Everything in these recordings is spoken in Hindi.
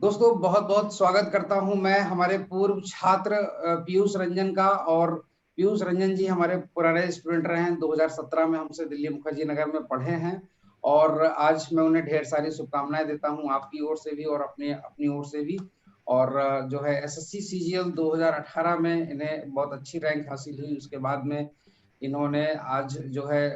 दोस्तों बहुत बहुत स्वागत करता हूं मैं हमारे पूर्व छात्र पीयूष रंजन का। और पीयूष रंजन जी हमारे पुराने स्टूडेंट रहे हैं। 2017 में हमसे दिल्ली मुखर्जी नगर में पढ़े हैं और आज मैं उन्हें ढेर सारी शुभकामनाएं देता हूं, आपकी ओर से भी और अपने अपनी ओर से भी। और जो है एसएससी सीजीएल 2018 में इन्हें बहुत अच्छी रैंक हासिल हुई। उसके बाद में इन्होंने आज जो है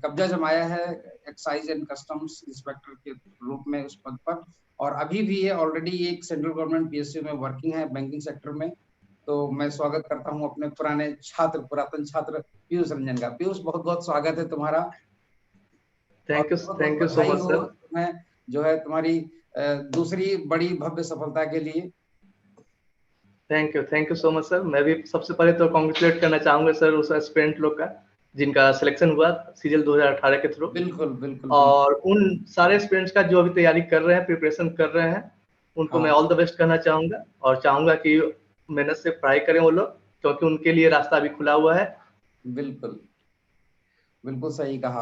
कब्जा जमाया है एक्साइज एंड कस्टम्स इंस्पेक्टर के रूप में उस पद पर। और अभी भी ये ऑलरेडी एक सेंट्रल गवर्नमेंट पीएसयू में वर्किंग है बैंकिंग सेक्टर में। तो मैं स्वागत करता हूं अपने पुराने छात्र, पुरातन छात्र पीयूष रंजन का। पीयूष बहुत बहुत स्वागत है तुम्हारा और बहुत बहुत थैंक यू सो बधाई मच हो सर। तुम्हें जो है तुम्हारी दूसरी बड़ी भव्य सफलता के लिए। Thank you so much sir. मैं भी सबसे पहले तो कॉन्ग्रेचुलेट करना चाहूंगा सर उस एस्पिरेंट लोग का जिनका सिलेक्शन हुआ सीजीएल 2018 के थ्रू, बिल्कुल बिल्कुल और बिल्कुल। उन सारे स्टूडेंट्स का जो अभी तैयारी कर रहे हैं, प्रिपरेशन कर रहे हैं, उनको मैं हाँ ऑल द बेस्ट कहना चाहूंगा और चाहूंगा कि मेहनत से पढ़ाई करें वो लोग, क्योंकि उनके लिए रास्ता अभी खुला हुआ है। बिल्कुल बिल्कुल सही कहा।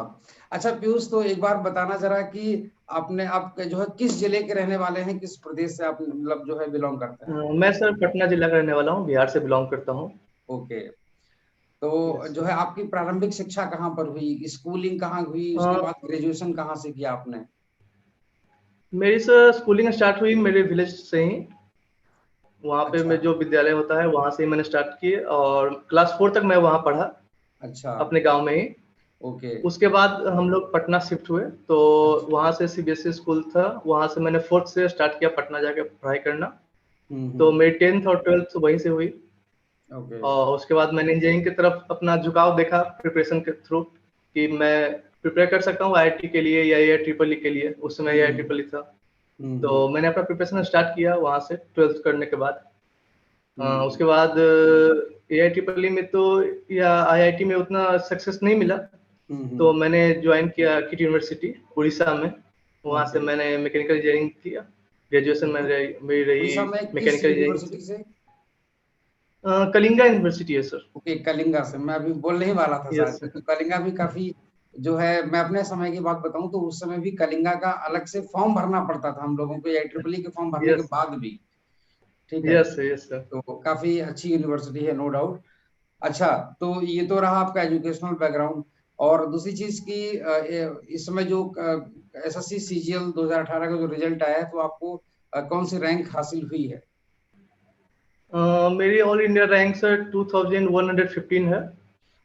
अच्छा पीयूष, तो एक बार बताना जरा कि आप जो है किस जिले के रहने वाले हैं, किस प्रदेश से आप मतलब जो है बिलोंग करते हैं। मैं सर पटना जिला का रहने वाला हूँ, बिहार से बिलोंग करता हूँ। ओके। तो यस। जो है आपकी प्रारंभिक शिक्षा कहाँ पर हुई, स्कूलिंग कहाँ हुई, उसके बाद ग्रेजुएशन कहाँ से किया आपने। मेरी सर स्कूलिंग स्टार्ट हुई मेरे विलेज से ही। वहाँ पे अच्छा मैं जो विद्यालय होता है वहाँ से ही मैंने स्टार्ट किए और क्लास 4 तक मैं वहाँ पढ़ा, अच्छा। अपने गांव में ही। ओके। उसके बाद हम लोग पटना शिफ्ट हुए, तो अच्छा। वहाँ से सीबीएसई स्कूल था, वहाँ से मैंने 4th से स्टार्ट किया पटना जाके पढ़ाई करना। तो हम्म। मेरी 10th और 12th वहीं से हुई। ओके। और उसके बाद मैंने इंजीनियरिंग की तरफ अपना झुकाव देखा प्रिपरेशन के थ्रू, कि मैं प्रिपेयर कर सकता हूँ आईआईटी के लिए या ए ट्रिपल ई के लिए। उस समय ए हम्म ट्रिपल ई था। हम्म तो मैंने अपना प्रिपरेशन स्टार्ट किया वहाँ से 12th करने के बाद। हम्म उसके बाद ए आई ट्रिपल ई में तो या आईआईटी में उतना सक्सेस नहीं मिला। तो हम्म। मैंने ज्वाइन किया किट यूनिवर्सिटी उड़ीसा में। वहाँ से ओके। मैंने मैकेनिकल इंजीनियरिंग किया। ग्रेजुएशन में मेरी रही उड़ीसा में किस मैकेनिकल इंजीनियरिंग से। यूनिवर्सिटी से। कलिंगा यूनिवर्सिटी है सर। ओके, कलिंगा से। मैं अभी बोलने ही वाला था शायद, यस सर। क्योंकि कलिंगा भी काफी जो है, मैं अपने समय की बात बताऊं तो उस समय भी कलिंगा का अलग से फॉर्म भरना पड़ता था हम लोगों को, या ट्रिपल ई के फॉर्म भरने के यस बाद भी। ठीक है। Yes sir. Yes sir. तो काफी अच्छी यूनिवर्सिटी है, नो डाउट। अच्छा, तो ये तो रहा आपका एजुकेशनल बैकग्राउंड। और दूसरी चीज की इस समय जो एसएससी सीजीएल 2018 का जो रिजल्ट आया है, तो आपको कौन सी रैंक हासिल हुई है। मेरी ऑल इंडिया रैंक सर 2115 है।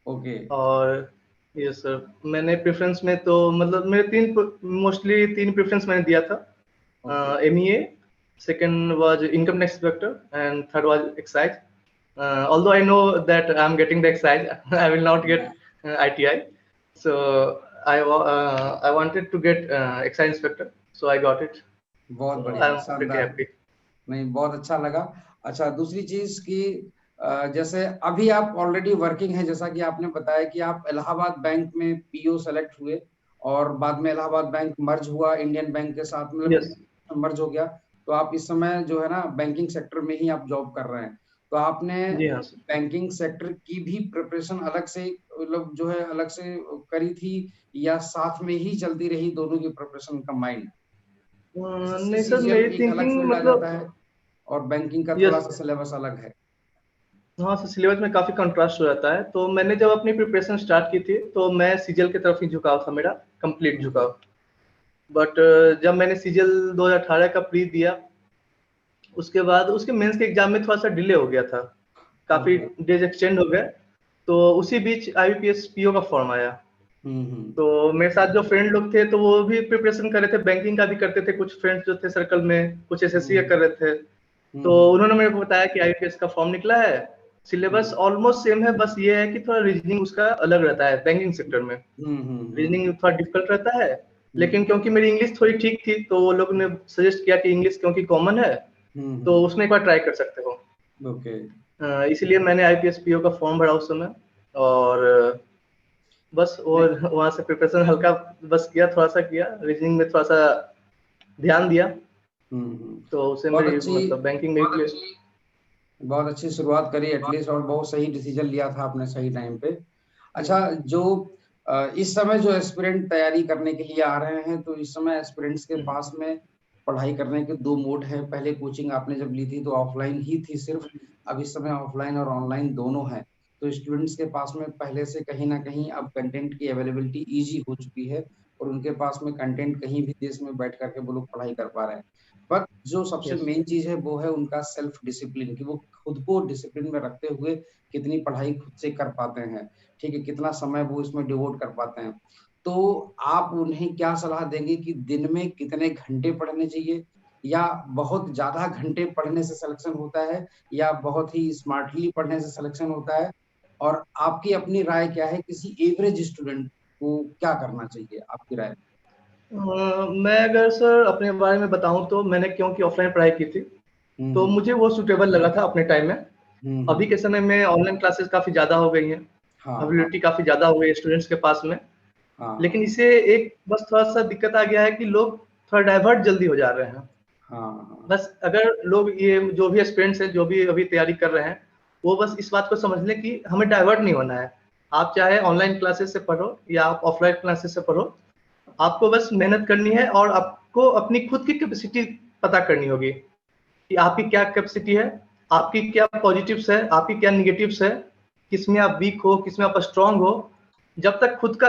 ओके। और यस सर, मैंने प्रेफरेंस में तो मतलब मेरे मोस्टली तीन प्रेफरेंस मैंने दिया था। Okay. MEA, second was income tax inspector, and third was excise. Although I know that I'm getting the excise, I will not get ITI. So I wanted to get excise inspector, so I got it. बहुत So बढ़िया, I'm pretty शानदार। happy. नहीं, बहुत अच्छा लगा। अच्छा, दूसरी चीज की जैसे अभी आप ऑलरेडी वर्किंग हैं, जैसा कि आपने बताया कि आप इलाहाबाद बैंक में पीओ सेलेक्ट हुए और बाद में इलाहाबाद बैंक मर्ज हुआ इंडियन बैंक के साथ, Yes. मतलब मर्ज हो गया। तो आप इस समय जो है ना बैंकिंग सेक्टर में ही आप जॉब कर रहे हैं। तो आपने जी हाँ सर। बैंकिंग सेक्टर की भी प्रिपरेशन अलग से, मतलब जो है अलग से करी थी, या साथ में ही चलती रही दोनों की प्रिपरेशन कंबाइंड। एसएससी नहीं सर, सीजीएल मेरी एक अलग थिंकिंग फील्ड आ जाता मतलब है और बैंकिंग का थोड़ा यस, सा सिलेबस अलग है। हाँ सर, सिलेबस में काफी कंट्रास्ट हो जाता है। तो मैंने जब अपनी प्रिपरेशन स्टार्ट की थी तो मैं सीजीएल की तरफ ही झुकाव था, मेरा कंप्लीट हम्म झुकाव। बट जब मैंने सीजीएल 2018 का प्री दिया, उसके बाद उसके मेंस के एग्जाम में थोड़ा सा डिले हो गया था, काफी ओके। डेज एक्सटेंड हो गए। तो उसी बीच आईबीपीएस पीओ का फॉर्म आया। हम्म। तो मेरे साथ जो फ्रेंड लोग थे तो वो भी प्रिपरेशन कर रहे थे, बैंकिंग का भी करते थे। कुछ फ्रेंड्स जो थे सर्कल में, कुछ एसएससी का हम्म कर रहे थे। तो हम्म उन्होंने मेरे को बताया कि आईबीपीएस का फॉर्म निकला है, सिलेबस हम्म ऑलमोस्ट सेम है, बस ये है कि थोड़ा रीजनिंग उसका अलग रहता है। बैंकिंग सेक्टर में रीजनिंग हम्म। थोड़ा डिफिकल्ट रहता है। लेकिन क्योंकि मेरी इंग्लिश थोड़ी ठीक थी तो वो लोग ने सजेस्ट किया कि इंग्लिश क्योंकि कॉमन है तो हम्म। उसमें एक बार ट्राई कर सकते हो। ओके। इसलिए मैंने आईपीएस पीओ का फॉर्म भरा उस समय। और बस नहीं, और वहां से प्रिपरेशन हल्का बस किया, थोड़ा सा किया, रीजनिंग में थोड़ा सा ध्यान दिया। तो उसे बहुत मेरी अच्छी, मतलब बैंकिंग में भी। बहुत अच्छी शुरुआत करी एटलीस्ट, और बहुत सही डिसीजन लिया था आपने सही टाइम पे। अच्छा, जो इस समय जो एस्पिरेंट तैयारी करने के लिए आ रहे हैं, तो इस समय एस्पिरेंट्स के पास में पढ़ाई करने के दो मोड हैं। पहले कोचिंग आपने जब ली थी तो ऑफलाइन ही थी सिर्फ, अब इस समय ऑफलाइन और ऑनलाइन दोनों हैं। तो स्टूडेंट्स के पास में पहले से कहीं ना कहीं अब कंटेंट की अवेलेबिलिटी इजी हो चुकी है, और उनके पास में कंटेंट कहीं भी देश में बैठ करके वो लोग पढ़ाई कर पा रहे हैं। बट जो सबसे Yes. मेन चीज है वो है उनका सेल्फ डिसिप्लिन, कि वो खुद को डिसिप्लिन में रखते हुए कितनी पढ़ाई खुद से कर पाते हैं, ठीक है, कितना समय वो इसमें डिवोट कर पाते हैं। तो आप उन्हें क्या सलाह देंगे कि दिन में कितने घंटे पढ़ने चाहिए, या बहुत ज्यादा घंटे पढ़ने से सिलेक्शन होता है, या बहुत ही स्मार्टली पढ़ने से सिलेक्शन होता है? और आपकी अपनी राय क्या है, किसी एवरेज स्टूडेंट को क्या करना चाहिए, आपकी राय? मैं अगर सर अपने बारे में बताऊं तो मैंने क्योंकि ऑफलाइन पढ़ाई की थी, तो हम्म मुझे वो सूटेबल लगा था अपने टाइम में। अभी हम्म। के समय में ऑनलाइन क्लासेस काफी ज्यादा हो गई हैं, हाँ हाँ अवेलेबिलिटी काफी ज्यादा हो गई है स्टूडेंट्स के पास में। हाँ लेकिन इसे एक बस थोड़ा सा दिक्कत आ गया है कि लोग थोड़ा डाइवर्ट जल्दी हो जा रहे हैं। हाँ। बस अगर लोग ये जो भी एस्पिरेंट्स हैं जो भी अभी तैयारी कर रहे हैं, वो बस इस बात को समझ लें कि हमें डाइवर्ट नहीं होना है। आप चाहे ऑनलाइन क्लासेस से पढ़ो या आप ऑफलाइन क्लासेस से पढ़ो, आपको बस मेहनत करनी है और आपको अपनी खुद की कैपेसिटी पता करनी होगी कि आपकी क्या कैपेसिटी है, आपकी क्या पॉजिटिव्स है, आपकी क्या निगेटिव्स है, किसमें आप वीक हो, किसमें आप स्ट्रांग हो। जब तक खुद का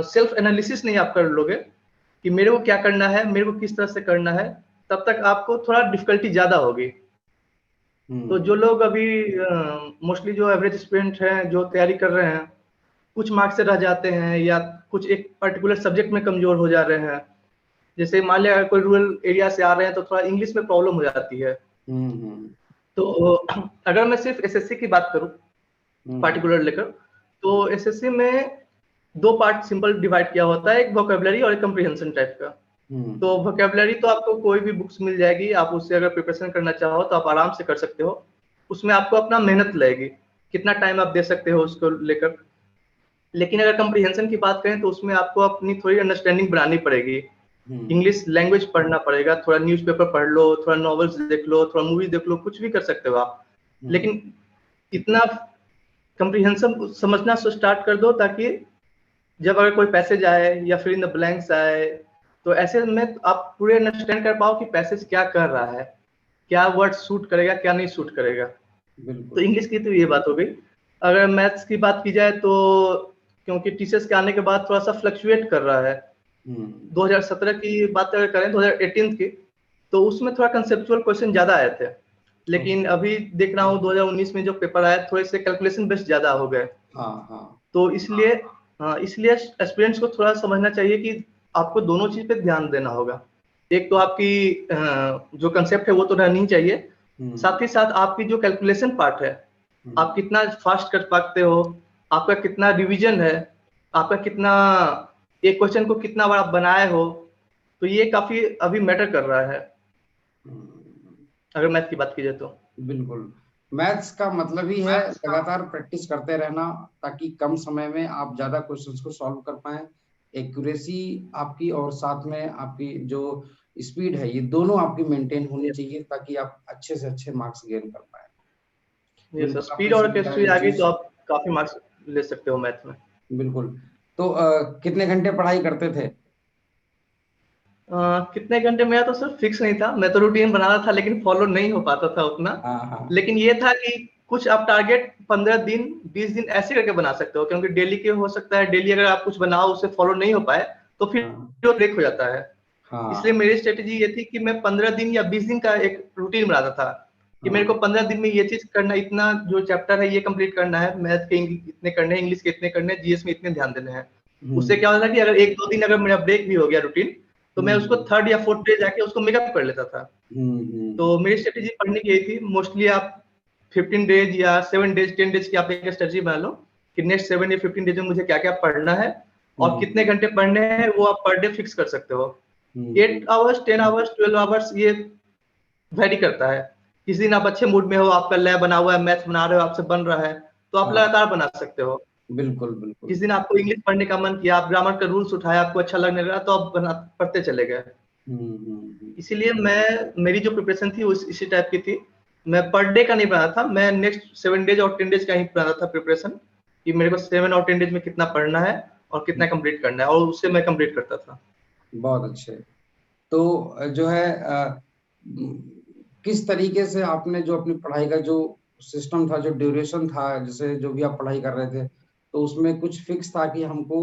सेल्फ एनालिसिस नहीं आप कर लोगे कि मेरे को क्या करना है, मेरे को किस तरह से करना है, तब तक आपको थोड़ा डिफिकल्टी ज्यादा होगी। तो जो लोग अभी मोस्टली जो एवरेज स्टूडेंट हैं जो तैयारी कर रहे हैं, कुछ मार्क्स से रह जाते हैं या कुछ एक पर्टिकुलर सब्जेक्ट में कमजोर हो जा रहे हैं, जैसे मान लिया अगर कोई रूरल एरिया से आ रहे हैं तो थोड़ा इंग्लिश में प्रॉब्लम हो जाती है। हम्म तो अगर मैं सिर्फ एसएससी की बात करूं हम्म पार्टिकुलर लेकर, तो एसएससी में दो पार्ट सिंपल डिवाइड किया होता है, एक वोकेबलरी और एक कम्प्रीहेंशन टाइप का। तो हम्म वोकेबलरी तो आपको कोई भी बुक्स मिल जाएगी, आप उससे अगर प्रिपरेशन करना चाहो तो आप आराम से कर सकते हो। उसमें आपको अपना मेहनत लगेगी, कितना टाइम आप दे सकते हो उसको लेकर। लेकिन अगर कम्प्रीहेंशन की बात करें तो उसमें आपको अपनी थोड़ी अंडरस्टैंडिंग बनानी पड़ेगी, हम्म इंग्लिश लैंग्वेज पढ़ना पड़ेगा, थोड़ा न्यूज़पेपर पढ़ लो, थोड़ा नॉवेल्स देख लो, थोड़ा मूवी देख लो, कुछ भी कर सकते हो आप। हम्म लेकिन इतना कम्प्रीहेंशन समझना स्टार्ट कर दो ताकि जब अगर कोई पैसेज आए या फिर इन द ब्लैंक्स आए, तो ऐसे में आप पूरे अंडरस्टैंड कर पाओ कि पैसेज क्या कर रहा है, क्या वर्ड सूट करेगा, क्या नहीं सूट करेगा। तो बिल्कुल। इंग्लिश की तो ये बात हो गई। अगर मैथ्स की बात की जाए तो क्योंकि टीचर्स के आने के बाद थोड़ा सा फ्लक्चुएट कर रहा है। हम्म 2017 की बात अगर करें, 2018 की, तो उसमें थोड़ा कंसेप्चुअल क्वेश्चन ज्यादा आए थे। लेकिन ओके। अभी देख रहा हूँ 2019 में जो पेपर आए थोड़े से कैलकुलेशन बेस्ड ज्यादा हो गए। हाँ हाँ तो इसलिए हाँ, इसलिए एस्पिरेंट्स को थोड़ा समझना चाहिए कि आपको दोनों चीज पे ध्यान देना होगा। एक तो आपकी जो कंसेप्ट है वो तो रहनी ही चाहिए, हम्म साथ ही साथ आपकी जो कैलकुलेशन पार्ट है, आप हम्म कितना फास्ट कर पाते हो, आपका कितना रिवीजन है, आपका कितना एक क्वेश्चन को कितना बार आप बनाए हो, तो ये काफी अभी मैटर कर रहा है हम्म। अगर मैथ की बात की जाए तो। बिल्कुल। मैथ्स का मतलब ही है लगातार प्रैक्टिस करते रहना, ताकि कम समय में आप ज्यादा क्वेश्चंस को सॉल्व कर पाए। एक्यूरेसी आपकी और साथ में आपकी जो स्पीड है, ये दोनों आपकी मेंटेन होनी चाहिए, ताकि आप अच्छे से अच्छे मार्क्स गेन कर पाए। ये सर बिल्कुल, स्पीड आपने और सही कहा केमिस्ट्री ये आ गई तो चीज। आप काफी मार्क्स ले सकते हो मैथ में। बिल्कुल। तो कितने घंटे पढ़ाई करते थे? कितने घंटे मेरा तो सर फिक्स नहीं था, मैं तो रूटीन बना रहा था लेकिन फॉलो नहीं हो पाता था उतना। हाँ हाँ लेकिन ये था कि कुछ आप टारगेट 15 दिन 20 दिन ऐसे करके बना सकते हो, क्योंकि डेली के हो सकता है डेली अगर आप कुछ बनाओ उसे फॉलो नहीं हो पाए तो फिर हाँ वो ब्रेक हो जाता है। इसलिए हाँ मेरी स्ट्रेटेजी ये थी कि मैं 15 दिन या 20 दिन का एक रूटीन बनाता था कि मेरे को हाँ 15 दिन में ये चीज करना, इतना जो चैप्टर है ये कंप्लीट करना है, मैथ के इतने करने हैं, इंग्लिश के इतने करने हैं, जीएस में इतने ध्यान देने हैं। उससे हम्म क्या होता था कि अगर एक दो दिन अगर मेरा ब्रेक भी हो गया रूटीन, तो मैं उसको हम्म थर्ड या फोर्थ डे जाके उसको मेकअप कर लेता था। हम्म तो मेरी स्ट्रेटेजी पढ़ने की यही थी। मोस्टली आप 15 डेज या 7 डेज 10 डेज की आप एक स्ट्रेटेजी बना लो कि नेक्स्ट 7 या 15 डेज में मुझे क्या क्या पढ़ना है और कितने हम्म घंटे पढ़ने हैं, वो आप पर डे फिक्स कर सकते हो। हम्म 8 आवर्स 10 आवर्स 12 आवर्स ये वेरी करता है। किसी दिन आप अच्छे मूड में हो, आपका लैब बना हुआ है, मैथ बना रहे हो, आपसे बन रहा है, तो आप हाँ। लगातार बना सकते हो। बिल्कुल बिल्कुल। किसी दिन आपको इंग्लिश पढ़ने का मन किया, आप ग्रामर का रूल्स उठाया, आपको अच्छा लगने लगा, तो आप बना पढ़ते चले गए। हम्म। इसीलिए मेरी जो प्रिपरेशन थी वो इसी टाइप की थी। मैं पर डे का नहीं बना था, मैं नेक्स्ट 7 डेज और 10 डेज का ही बना था प्रिपरेशन, कि मेरे को 7 और 10 डेज में कितना पढ़ना है और कितना कंप्लीट करना है, और उससे मैं कंप्लीट करता था। बहुत अच्छे। तो जो है किस तरीके से आपने जो अपनी पढ़ाई का जो सिस्टम था, जो ड्यूरेशन था, जैसे जो भी आप पढ़ाई कर रहे थे, तो उसमें कुछ फिक्स था कि हमको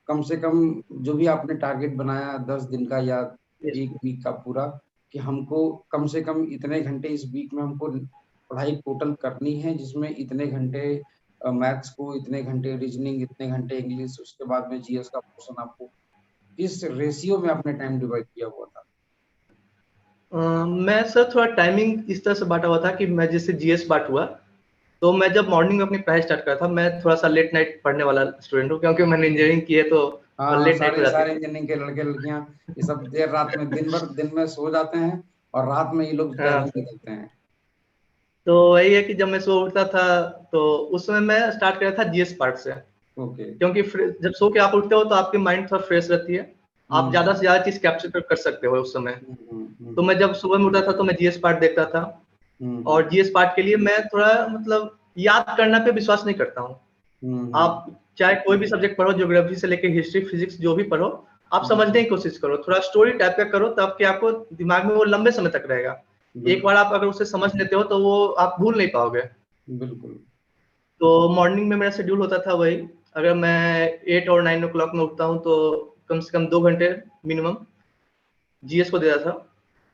कम से कम जो भी आपने टारगेट बनाया 10 दिन का या एक वीक का पूरा, कि हमको कम से कम इतने घंटे इस वीक में हमको पढ़ाई टोटल करनी है, जिसमें इतने घंटे मैथ्स को, इतने घंटे रीजनिंग, इतने घंटे इंग्लिश, उसके बाद में जीएस का पोर्शन, आपको किस रेशियो में आपने टाइम डिवाइड किया हुआ था? मैं सर थोड़ा टाइमिंग इस तरह से बांटा हुआ था कि मैं जैसे जीएस पार्ट हुआ, तो मैं जब मॉर्निंग में अपनी पढ़ाई स्टार्ट करा था, मैं थोड़ा सा लेट नाइट पढ़ने वाला स्टूडेंट हूँ, क्योंकि मैंने इंजीनियरिंग की है तो हाँ, लेट नाइट हो सारे जाती सारे थी। इंजीनियरिंग के लड़के लड़कियां ये सब देर रात में, दिन भर दिन में सो जाते हैं और रात में ये लोग हाँ, टहलने निकलते हैं। तो वही है कि जब मैं सो उठता था तो उस समय मैं स्टार्ट करा था जीएस पार्ट से, ओके। क्योंकि जब सो के आप उठते हो तो आपकी माइंड थोड़ा फ्रेश रहती है, आप ज्यादा हम्म से ज्यादा चीज कैप्चर कर सकते हो उस समय। तो हम्म मैं जब सुबह में उठा था तो मैं जीएस पार्ट देखता था, हम्म और जीएस पार्ट के लिए मैं थोड़ा मतलब याद करना पे विश्वास नहीं करता हूँ। हम्म आप चाहे कोई भी सब्जेक्ट पढ़ो, ज्योग्राफी से लेकर हिस्ट्री, फिजिक्स, जो भी पढ़ो, आप समझने की कोशिश करो, थोड़ा स्टोरी टाइप का करो, तब कि आपको दिमाग में वो लंबे समय तक रहेगा। एक बिल्कुल बार आप अगर उसे समझ लेते हो तो वो आप भूल नहीं पाओगे। बिल्कुल। तो मॉर्निंग में मेरा शेड्यूल होता था वही, अगर मैं 8 और 9 ओ क्लॉक में उठता हूँ तो कम से कम 2 घंटे मिनिमम जीएस को देता था।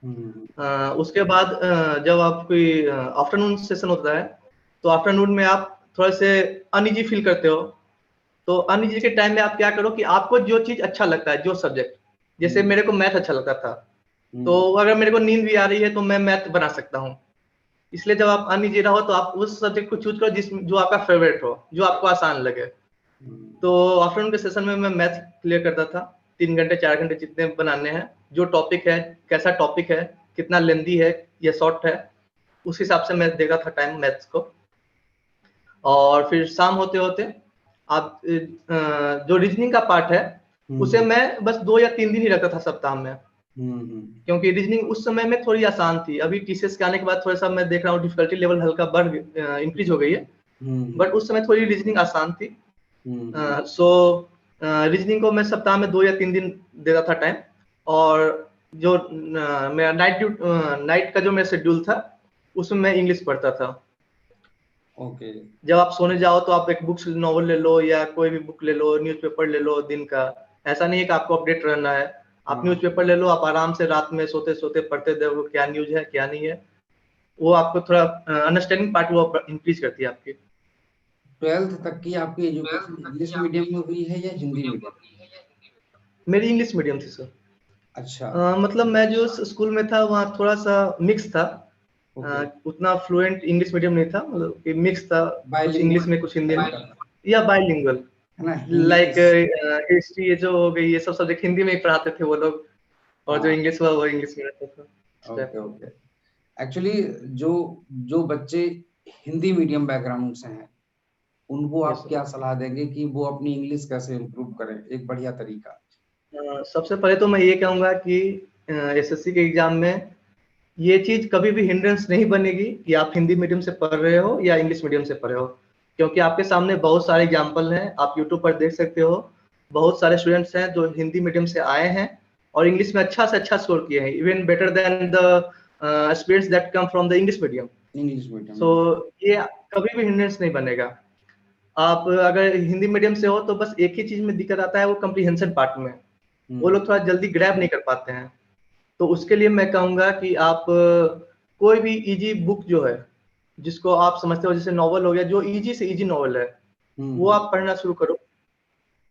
हम्म उसके बाद जब आप कोई आफ्टरनून सेशन होता है, तो आफ्टरनून में आप थोड़ा से अनइजी फील करते हो, तो अनइजी के टाइम में आप क्या करो कि आपको जो चीज अच्छा लगता है, जो सब्जेक्ट, जैसे हम्म मेरे को मैथ अच्छा लगता था, तो हम्म अगर मेरे को नींद भी आ रही है तो मैं मैथ बना सकता हूँ। इसलिए जब आप अनइजी रहो तो आप उस सब्जेक्ट को चूज करो जिसमें जो आपका फेवरेट हो, जो आपको आसान लगे। हम्म तो आफ्टरनून के सेशन में मैं मैथ क्लियर करता था, 3 घंटे 4 घंटे जितने बनाने हैं, जो टॉपिक है, कैसा टॉपिक है, कितना लेंदी है या शॉर्ट है, उस हिसाब से मैं देता था टाइम मैथ्स को। और फिर शाम होते होते आप जो रीजनिंग का पार्ट है उसे हम्म मैं बस 2 या 3 दिन ही रखता था सप्ताह में, हम्म क्योंकि रीजनिंग उस समय में थोड़ी आसान थी। अभी टीसीएस के आने के बाद थोड़ा सा मैं देख रहा हूँ डिफिकल्टी लेवल हल्का इंक्रीज हो गई है, बट उस समय थोड़ी रीजनिंग आसान थी। हम्म सो रीजनिंग को मैं सप्ताह में 2 या 3 दिन देता था टाइम। और जो मेरा नाइट का जो मेरा शेड्यूल था उसमें मैं इंग्लिश पढ़ता था। ओके। जब आप सोने जाओ तो आप एक बुक नॉवल ले लो या कोई भी बुक ले लो, न्यूज़पेपर ले लो दिन का। ऐसा नहीं है कि आपको अपडेट रहना है, आप हाँ, न्यूज़पेपर ले लो, आप आराम से रात में सोते सोते पढ़ते देखो क्या न्यूज है क्या नहीं है। वो आपको थोड़ा अंडरस्टैंडिंग पार्ट वो इंक्रीज करती है आपकी। 12th तक की आपकी एजुकेशन इंग्लिश मीडियम में हुई है या हिंदी मीडियम? मेरी इंग्लिश मीडियम थी सर। अच्छा। मतलब मैं जो स्कूल में था वहाँ थोड़ा सा मिक्स था। ओके। उतना फ्लुएंट इंग्लिश मीडियम नहीं था, मतलब कि मिक्स था, कुछ इंग्लिश में कुछ हिंदी में, बायलिंगुअल या बाइलिंगुअल। है ना, हिंदी लाइक हिस्ट्री ये जो हो गई, ये सब सब्जेक्ट हिंदी में ही पढ़ाते थे वो लोग, और जो हाँ। इंग्लिश हुआ वो इंग्लिश में रहता था, इस टाइप ओके का। ओके। एक्चुअली जो जो बच्चे हिंदी मीडियम बैकग्राउंड से हैं, उनको यस आप सर। क्या सलाह देंगे कि वो अपनी इंग्लिश कैसे इम्प्रूव करें, एक बढ़िया तरीका? सबसे पहले तो मैं ये कहूँगा कि एसएससी के एग्जाम में ये चीज कभी भी हिंड्रेंस नहीं बनेगी कि आप हिंदी मीडियम से पढ़ रहे हो या इंग्लिश मीडियम से पढ़ रहे हो, क्योंकि आपके सामने बहुत सारे एग्जाम्पल हैं, आप यूट्यूब पर देख सकते हो। बहुत सारे स्टूडेंट्स हैं जो हिंदी मीडियम से आए हैं और इंग्लिश में अच्छा से अच्छा स्कोर किए हैं, even better than the students that come from the English medium. English medium so में। ये कभी भी हिंड्रेंस नहीं बनेगा। आप अगर हिंदी मीडियम से हो तो बस एक ही चीज में दिक्कत आता है, वो कम्प्रीहेंशन पार्ट में, वो लोग थोड़ा जल्दी ग्रैब नहीं कर पाते हैं। तो उसके लिए मैं कहूंगा कि आप कोई भी इजी बुक जो है, जिसको आप समझते हो, जैसे नॉवल हो गया, जो इजी से इजी नॉवल है, वो हम्म आप पढ़ना शुरू करो।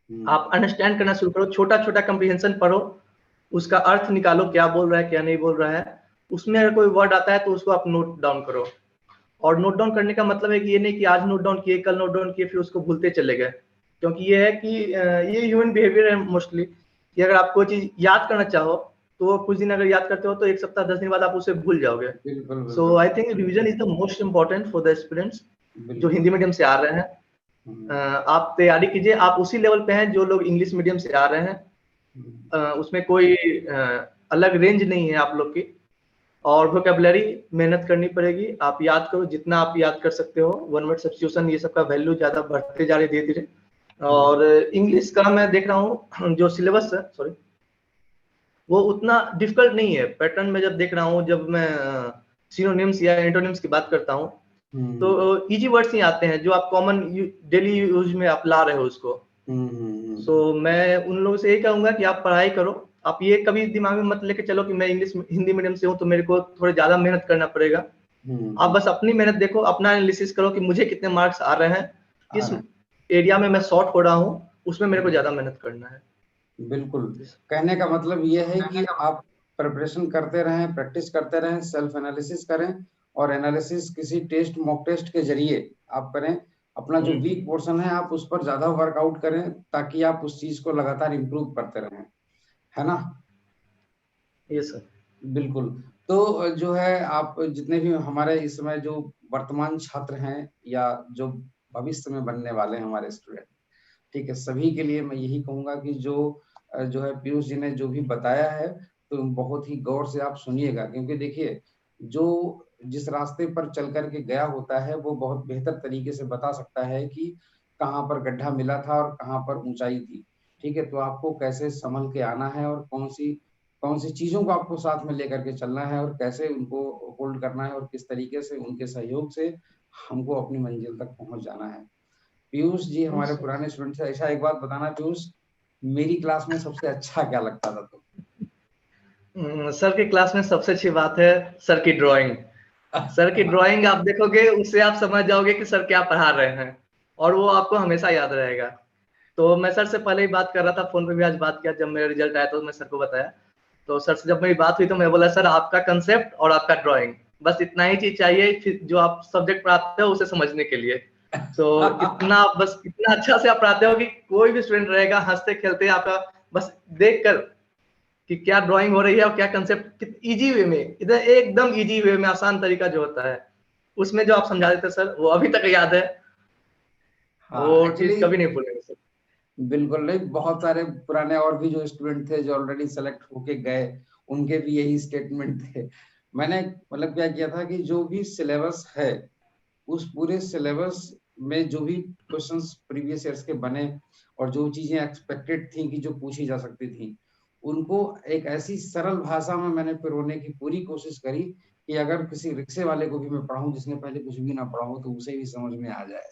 हम्म आप अंडरस्टैंड करना शुरू करो, छोटा छोटा कंप्रीहेंशन पढ़ो, उसका अर्थ निकालो, क्या बोल रहा है क्या नहीं बोल रहा है। उसमें अगर कोई वर्ड आता है तो उसको आप नोट डाउन करो। और नोट डाउन करने का मतलब है कि ये नहीं कि आज नोट डाउन किए, कल नोट डाउन किए, फिर उसको भूलते चले गए। क्योंकि ये है कि ये ह्यूमन बिहेवियर है मोस्टली, कि अगर आप कोई चीज याद करना चाहो तो कुछ दिन अगर याद करते हो तो 1 सप्ताह 10 दिन बाद आप उसे भूल जाओगे। बिल्कुल सो बिल्कुल I think revision is the most important for the students जो बिल्कुल। हिंदी मीडियम से आ रहे हैं। आप तैयारी कीजिए, आप उसी लेवल पे हैं जो लोग इंग्लिश मीडियम से आ रहे हैं। उसमें कोई अलग रेंज नहीं है आप लोग की। और वोकेबलरी मेहनत करनी पड़ेगी, आप याद करो जितना आप याद कर सकते हो, वन वर्ड सब्स्टिट्यूशन ये सब का वैल्यू ज्यादा बढ़ते जा रही है धीरे धीरे। और इंग्लिश का मैं देख रहा हूँ जो सिलेबस है, सॉरी, वो उतना डिफिकल्ट नहीं है। पैटर्न में जब देख रहा हूँ, जब मैं सिनोनिम्स या एंटोनिम्स की बात करता हूँ, तो इजी वर्ड्स ही आते हैं जो आप कॉमन डेली यूज में आप ला रहे हो उसको। सो मैं उन लोगों से यही कहूंगा कि आप पढ़ाई करो। आप ये कभी दिमाग में मत लेके चलो कि मैं इंग्लिश हिंदी मीडियम से हूँ तो मेरे को थोड़े ज्यादा मेहनत करना पड़ेगा। आप बस अपनी मेहनत देखो, अपना एनालिसिस करो कि मुझे कितने मार्क्स आ रहे हैं, किस एरिया में मैं शॉर्ट हो रहा हूँ, उसमें मेरे को ज्यादा मेहनत करना है। बिल्कुल, कहने का मतलब ये है कि आप प्रिपरेशन करते रहें, प्रैक्टिस करते रहें, सेल्फ एनालिसिस करें, और एनालिसिस किसी टेस्ट, मॉक टेस्ट के जरिए आप करें। अपना जो वीक पोर्शन है आप उस पर ज्यादा वर्कआउट करें, ताकि आप उस चीज को लगातार इम्प्रूव करते रहें, है ना? Yes sir. बिल्कुल। तो जो है, आप जितने भी हमारे इस समय जो वर्तमान छात्र हैं या जो भविष्य में बनने वाले हैं हमारे स्टूडेंट, ठीक है, सभी के लिए मैं यही कहूंगा कि जो है पीयूष जी ने जो भी बताया है, तो बहुत ही गौर से आप सुनिएगा, क्योंकि देखिए, जो जिस रास्ते पर चल करके गया होता है वो बहुत बेहतर तरीके से बता सकता है कि कहाँ पर गड्ढा मिला था और कहाँ पर ऊंचाई थी। ठीक है, तो आपको कैसे संभल के आना है और कौन सी चीजों को आपको साथ में लेकर के चलना है और कैसे उनको होल्ड करना है और किस तरीके से उनके सहयोग से हमको अपनी मंजिल तक पहुंच जाना है। पीयूष जी हमारे पुराने स्टूडेंट से, ऐसा एक बात बताना पीयूष, मेरी क्लास में सबसे अच्छा क्या लगता था तो? सर की क्लास में सबसे अच्छी बात है सर की ड्राइंग। सर की ड्राइंग आप देखोगे, उससे आप समझ जाओगे कि सर क्या पढ़ा रहे हैं, और वो आपको हमेशा याद रहेगा। तो मैं सर से पहले ही बात कर रहा था, फोन पे भी आज बात किया, जब मेरा रिजल्ट आया तो मैं सर को बताया। तो सर से जब मेरी बात हुई तो मैं बोला, सर आपका कंसेप्ट और आपका ड्राइंग, बस इतना ही चीज चाहिए जो आप सब्जेक्ट पढ़ाते हो उसे समझने के लिए। तो इतना, बस इतना अच्छा से आप पढ़ाते हो कि कोई भी स्टूडेंट रहेगा हंसते खेलते आपका, बस देख कर कि क्या ड्राइंग हो रही है और क्या कंसेप्ट, इजी वे में, इधर एकदम इजी वे में, आसान तरीका जो होता है उसमें जो आप समझा देते सर, वो अभी तक याद है। वो चीज कभी नहीं भूलेंगे सर। बिल्कुल नहीं, बहुत सारे पुराने और भी जो स्टूडेंट थे जो ऑलरेडी सेलेक्ट होके गए, उनके भी यही स्टेटमेंट थे। मैंने मतलब क्या किया था कि जो भी सिलेबस है, उस पूरे सिलेबस में जो भी क्वेश्चंस प्रीवियस ईयर्स के बने और जो चीजें एक्सपेक्टेड थी कि जो पूछी जा सकती थी, उनको एक ऐसी सरल भाषा में मैंने पिरोने की पूरी कोशिश करी कि अगर किसी रिक्शे वाले को भी मैं पढ़ाऊं जिसने पहले कुछ भी ना पढ़ा हो, तो उसे भी समझ में आ जाए।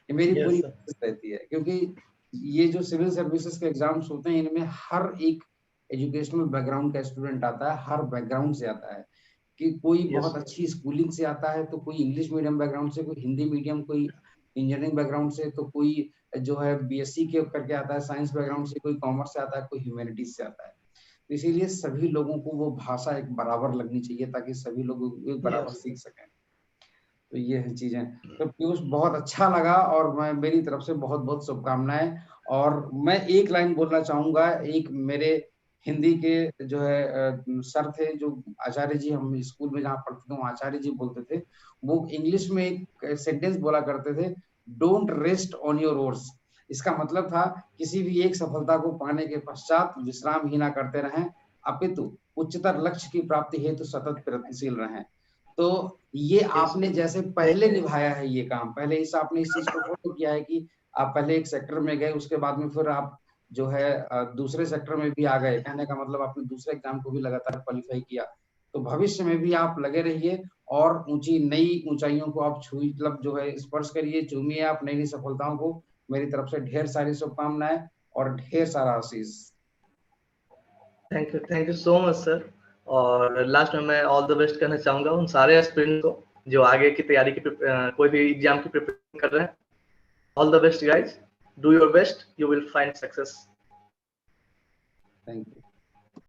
ये मेरी पूरी कोशिश रहती है, क्योंकि ये जो सिविल सर्विसेज के एग्जाम्स होते हैं, इनमें हर एक एजुकेशनल बैकग्राउंड का स्टूडेंट आता है, हर बैकग्राउंड से आता है, कि कोई बहुत अच्छी स्कूलिंग से आता है, तो कोई इंग्लिश मीडियम बैकग्राउंड से, कोई हिंदी मीडियम, कोई इंजीनियरिंग बैकग्राउंड से, तो कोई जो है बीएससी के करके आता है साइंस बैकग्राउंड से, कोई कॉमर्स से आता है, कोई ह्यूमैनिटीज से आता है। तो इसीलिए सभी लोगों को वो भाषा एक बराबर लगनी चाहिए, ताकि सभी लोग एक बराबर सीख सकें। तो ये है चीजें। तो पीयूष, बहुत अच्छा लगा, और मैं मेरी तरफ से बहुत बहुत शुभकामनाएं। और मैं एक लाइन बोलना चाहूंगा, एक मेरे हिंदी के जो है सर थे, जो आचार्य जी, हम स्कूल में जहाँ पढ़ते थे आचार्य जी बोलते थे, वो इंग्लिश में एक सेंटेंस बोला करते थे, don't rest on your ores. इसका मतलब था, किसी भी एक सफलता को पाने के पश्चात विश्राम ही ना करते रहें, अपितु उच्चतर लक्ष्य की प्राप्ति हेतु सतत प्रयत्नशील रहें। तो ये आपने जैसे पहले निभाया है ये काम, पहले इस आपने इस चीज को फॉलो किया है कि आप पहले एक सेक्टर में गए, उसके बाद में फिर आप जो है दूसरे सेक्टर में भी आ गए, कहने का मतलब आपने दूसरे एग्जाम को भी लगातार क्वालिफाई किया। तो भविष्य में भी आप लगे रहिए और ऊंची नई ऊंचाइयों को आप छुई, मतलब जो है स्पर्श करिए, चूमिए आप नई नई सफलताओं को। मेरी तरफ से ढेर सारी शुभकामनाएं और ढेर सारा आशीष। Thank you so much sir. और लास्ट में मैं ऑल द बेस्ट कहना चाहूंगा उन सारे एस्पिरेंट्स को जो आगे की तैयारी की कोई भी एग्जाम की प्रिपरेशन कर रहे हैं। All the best guys, do your best, you will find success. Thank you.